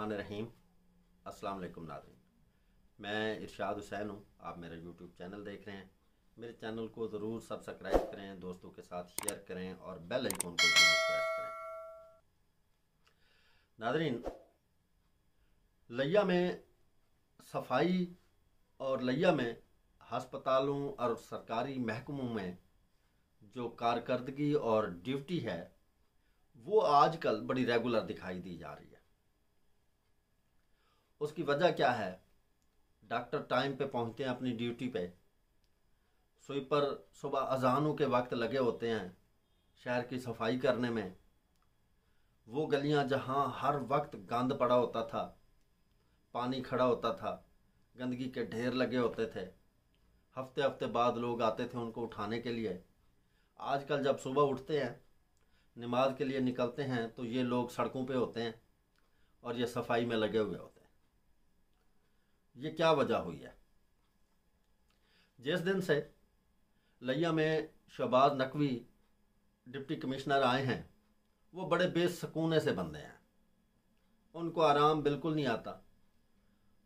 बिस्मिल्लाहिर्रहमानिर्रहीम। अस्सलाम वालेकुम नाज़रीन, मैं इरशाद हुसैन हूँ। आप मेरा यूट्यूब चैनल देख रहे हैं। मेरे चैनल को ज़रूर सब्सक्राइब करें, दोस्तों के साथ शेयर करें और बेल आइकन को ज़रूर प्रेस करें। नाज़रीन, लिया में सफाई और लिया में हस्पतालों और सरकारी महकमों में जो कारकर्दगी और ड्यूटी है वो आजकल बड़ी रेगुलर दिखाई दी जा रही है। उसकी वजह क्या है? डॉक्टर टाइम पे पहुंचते हैं अपनी ड्यूटी पे, स्वीपर सुबह अजानों के वक्त लगे होते हैं शहर की सफाई करने में। वो गलियां जहां हर वक्त गंद पड़ा होता था, पानी खड़ा होता था, गंदगी के ढेर लगे होते थे, हफ्ते हफ्ते बाद लोग आते थे उनको उठाने के लिए। आजकल जब सुबह उठते हैं, नमाज के लिए निकलते हैं, तो ये लोग सड़कों पे होते हैं और ये सफाई में लगे हुए होते हैं। ये क्या वजह हुई है? जिस दिन से लिया में शहबाज नकवी डिप्टी कमिश्नर आए हैं, वो बड़े बेसुकूने से बंदे हैं। उनको आराम बिल्कुल नहीं आता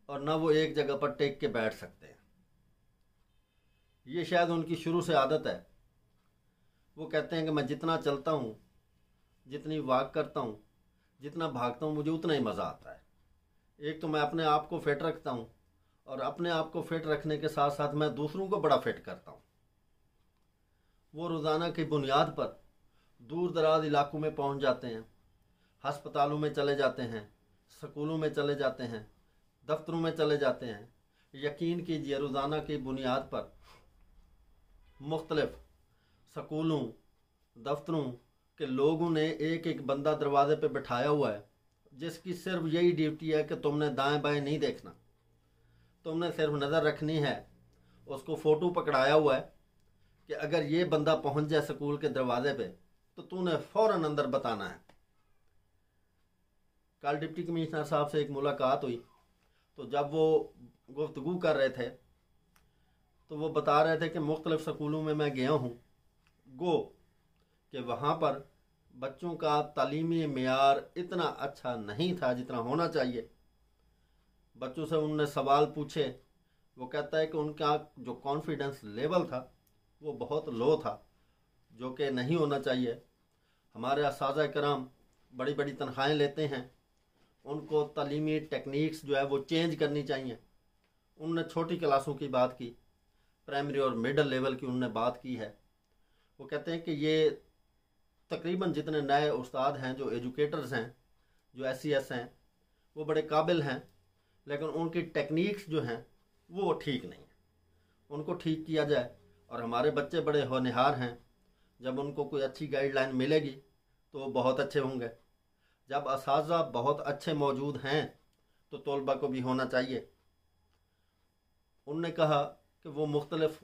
और ना वो एक जगह पर टेक के बैठ सकते हैं। ये शायद उनकी शुरू से आदत है। वो कहते हैं कि मैं जितना चलता हूँ, जितनी वॉक करता हूँ, जितना भागता हूँ, मुझे उतना ही मज़ा आता है। एक तो मैं अपने आप को फिट रखता हूँ और अपने आप को फिट रखने के साथ साथ मैं दूसरों को बड़ा फिट करता हूँ। वो रोज़ाना की बुनियाद पर दूर दराज इलाकों में पहुँच जाते हैं, हस्पतालों में चले जाते हैं, स्कूलों में चले जाते हैं, दफ्तरों में चले जाते हैं। यकीन कीजिए, रोज़ाना की बुनियाद पर मुख्तलिफ स्कूलों, दफ्तरों के लोगों ने एक एक बंदा दरवाजे पे बिठाया हुआ है, जिसकी सिर्फ यही ड्यूटी है कि तुमने दाएं बाएं नहीं देखना, तुमने सिर्फ नज़र रखनी है। उसको फ़ोटो पकड़ाया हुआ है कि अगर ये बंदा पहुंच जाए स्कूल के दरवाजे पे तो तूने फ़ौरन अंदर बताना है। कल डिप्टी कमिश्नर साहब से एक मुलाकात हुई, तो जब वो गुफ्तगू कर रहे थे तो वो बता रहे थे कि मुख्तलिफ स्कूलों में मैं गया हूँ, गो कि वहाँ पर बच्चों का तालीमी मेयार इतना अच्छा नहीं था जितना होना चाहिए। बच्चों से उनने सवाल पूछे, वो कहता है कि उनका जो कॉन्फिडेंस लेवल था वो बहुत लो था, जो कि नहीं होना चाहिए। हमारे असातिज़ा कराम बड़ी बड़ी तनख्वाहें लेते हैं, उनको तालीमी टेक्निक्स जो है वो चेंज करनी चाहिए। उनने छोटी क्लासों की बात की, प्राइमरी और मिडल लेवल की उनने बात की है। वो कहते हैं कि ये तकरीबन जितने नए उस्ताद हैं, जो एजुकेटर्स हैं, जो SES हैं, वो बड़े काबिल हैं, लेकिन उनकी टेक्निक्स जो हैं वो ठीक नहीं है। उनको ठीक किया जाए। और हमारे बच्चे बड़े होनहार हैं, जब उनको कोई अच्छी गाइडलाइन मिलेगी तो वो बहुत अच्छे होंगे। जब असातिज़ा बहुत अच्छे मौजूद हैं तो तलबा को भी होना चाहिए। उनने कहा कि वो मुख्तलिफ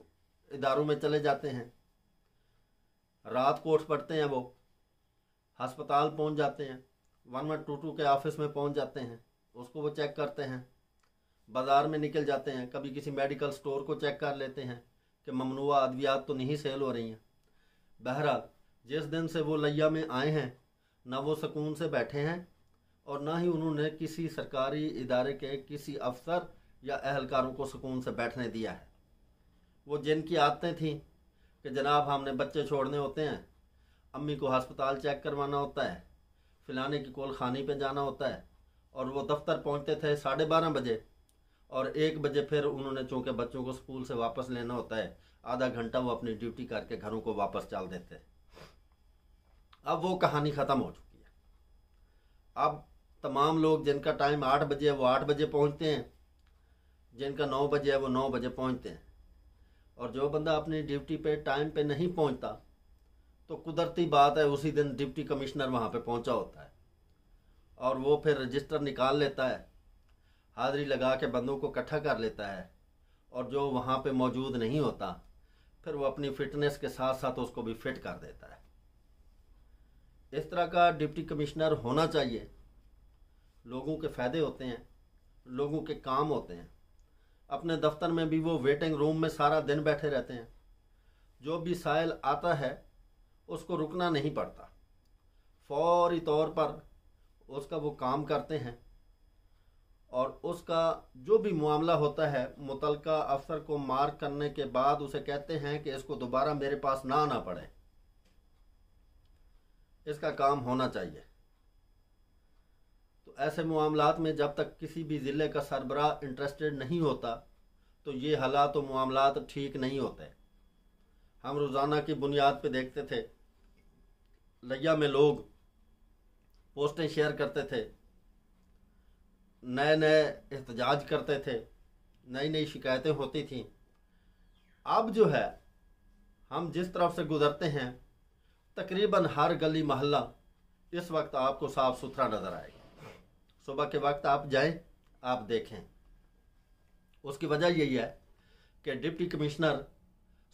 इदारों में चले जाते हैं, रात को उठ पड़ते हैं, वो हस्पताल पहुंच जाते हैं, 1122 के ऑफिस में पहुंच जाते हैं, उसको वो चेक करते हैं। बाज़ार में निकल जाते हैं, कभी किसी मेडिकल स्टोर को चेक कर लेते हैं कि ममनुआ अद्वियात तो नहीं सेल हो रही हैं। बहरहाल, जिस दिन से वो लिया में आए हैं, ना वो सुकून से बैठे हैं और ना ही उन्होंने किसी सरकारी इदारे के किसी अफसर या अहलकारों को सुकून से बैठने दिया है। वो जिनकी आदतें थीं कि जनाब हमने बच्चे छोड़ने होते हैं, अम्मी को हस्पताल चेक करवाना होता है, फिलाने की कोल खानी पे जाना होता है, और वो दफ्तर पहुंचते थे 12:30 बजे और 1 बजे फिर उन्होंने चूँकि बच्चों को स्कूल से वापस लेना होता है, आधा घंटा वो अपनी ड्यूटी करके घरों को वापस चल देते। अब वो कहानी ख़त्म हो चुकी है। अब तमाम लोग, जिनका टाइम 8 बजे है वो 8 बजे पहुंचते हैं, जिनका 9 बजे है वो 9 बजे पहुंचते हैं। और जो बंदा अपनी ड्यूटी पे टाइम पे नहीं पहुंचता तो कुदरती बात है उसी दिन डिप्टी कमिश्नर वहाँ पे पहुंचा होता है और वो फिर रजिस्टर निकाल लेता है, हाज़िरी लगा के बंदों को इकट्ठा कर लेता है, और जो वहाँ पे मौजूद नहीं होता फिर वो अपनी फिटनेस के साथ साथ उसको भी फिट कर देता है। इस तरह का डिप्टी कमिश्नर होना चाहिए। लोगों के फ़ायदे होते हैं, लोगों के काम होते हैं। अपने दफ्तर में भी वो वेटिंग रूम में सारा दिन बैठे रहते हैं। जो भी साइल आता है उसको रुकना नहीं पड़ता, फौरी तौर पर उसका वो काम करते हैं। और उसका जो भी मामला होता है मुतलका अफसर को मार्क करने के बाद उसे कहते हैं कि इसको दोबारा मेरे पास ना आना पड़े, इसका काम होना चाहिए। तो ऐसे मामलात में जब तक किसी भी ज़िले का सरबराह इंटरेस्टेड नहीं होता तो ये हालात और मामलात ठीक नहीं होते। हम रोज़ाना की बुनियाद पे देखते थे, लिया में लोग पोस्टें शेयर करते थे, नए नए एहतजाज करते थे, नई नई शिकायतें होती थीं। अब जो है हम जिस तरफ से गुज़रते हैं तकरीबन हर गली मोहल्ला इस वक्त आपको साफ़ सुथरा नज़र आएगा। सुबह के वक्त आप जाएं, आप देखें। उसकी वजह यही है कि डिप्टी कमिश्नर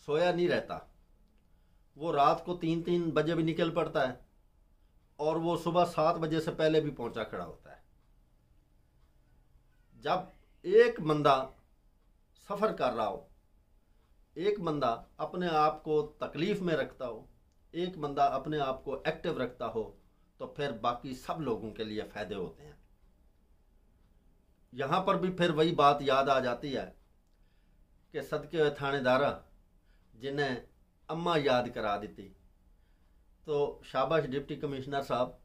सोया नहीं रहता, वो रात को 3-3 बजे भी निकल पड़ता है और वो सुबह 7 बजे से पहले भी पहुंचा खड़ा होता है। जब एक बंदा सफ़र कर रहा हो, एक बंदा अपने आप को तकलीफ़ में रखता हो, एक बंदा अपने आप को एक्टिव रखता हो, तो फिर बाकी सब लोगों के लिए फ़ायदे होते हैं। यहाँ पर भी फिर वही बात याद आ जाती है कि सदके हुए थानेदारा जिन्हें अम्मा याद करा देती। तो शाबाश डिप्टी कमिश्नर साहब,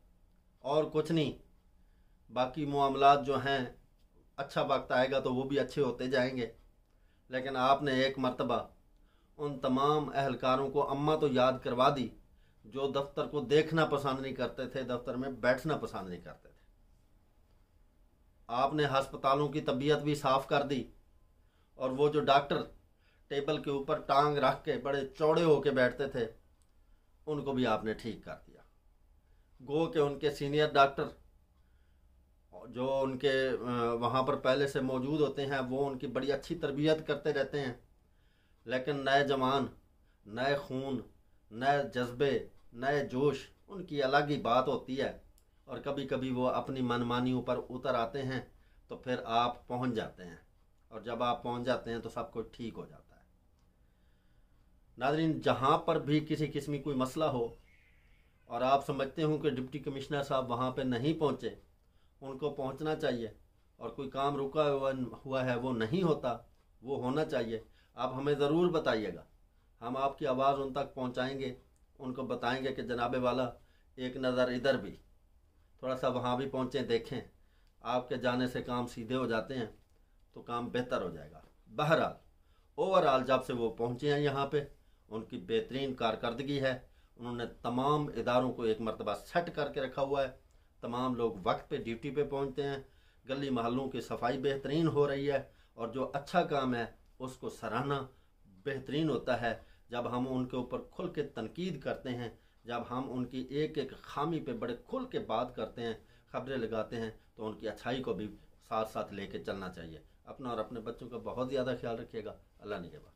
और कुछ नहीं, बाकी मामलात जो हैं अच्छा वक्त आएगा तो वो भी अच्छे होते जाएंगे। लेकिन आपने एक मर्तबा उन तमाम अहलकारों को अम्मा तो याद करवा दी जो दफ्तर को देखना पसंद नहीं करते थे, दफ्तर में बैठना पसंद नहीं करते थे। आपने हस्पतालों की तबीयत भी साफ़ कर दी और वो जो डॉक्टर टेबल के ऊपर टांग रख के बड़े चौड़े होके बैठते थे उनको भी आपने ठीक कर दिया। गो के उनके सीनियर डॉक्टर जो उनके वहाँ पर पहले से मौजूद होते हैं वो उनकी बड़ी अच्छी तरबियत करते रहते हैं, लेकिन नए जवान, नए खून, नए जज्बे, नए जोश, उनकी अलग ही बात होती है और कभी कभी वो अपनी मनमानियों पर उतर आते हैं तो फिर आप पहुँच जाते हैं और जब आप पहुँच जाते हैं तो सब कुछ ठीक हो जाता है। नाज़रीन, जहाँ पर भी किसी किस्म की कोई मसला हो और आप समझते हो कि डिप्टी कमिश्नर साहब वहाँ पे नहीं पहुँचे, उनको पहुँचना चाहिए, और कोई काम रुका हुआ है वो नहीं होता, वो होना चाहिए, आप हमें ज़रूर बताइएगा। हम आपकी आवाज़ उन तक पहुँचाएँगे, उनको बताएँगे कि जनाबे वाला एक नज़र इधर भी, थोड़ा सा वहाँ भी पहुँचें, देखें। आपके जाने से काम सीधे हो जाते हैं तो काम बेहतर हो जाएगा। बहरहाल ओवरऑल जब से वो पहुँचे हैं यहाँ पे उनकी बेहतरीन कारकर्दगी है। उन्होंने तमाम इदारों को एक मरतबा सेट करके रखा हुआ है, तमाम लोग वक्त पे ड्यूटी पे पहुँचते हैं, गली महलों की सफाई बेहतरीन हो रही है और जो अच्छा काम है उसको सराहना बेहतरीन होता है। जब हम उनके ऊपर खुल के तनकीद करते हैं, जब हम उनकी एक एक खामी पे बड़े खुल के बात करते हैं, खबरें लगाते हैं, तो उनकी अच्छाई को भी साथ साथ लेके चलना चाहिए। अपना और अपने बच्चों का बहुत ज़्यादा ख्याल रखिएगा। अल्लाह निगहबान।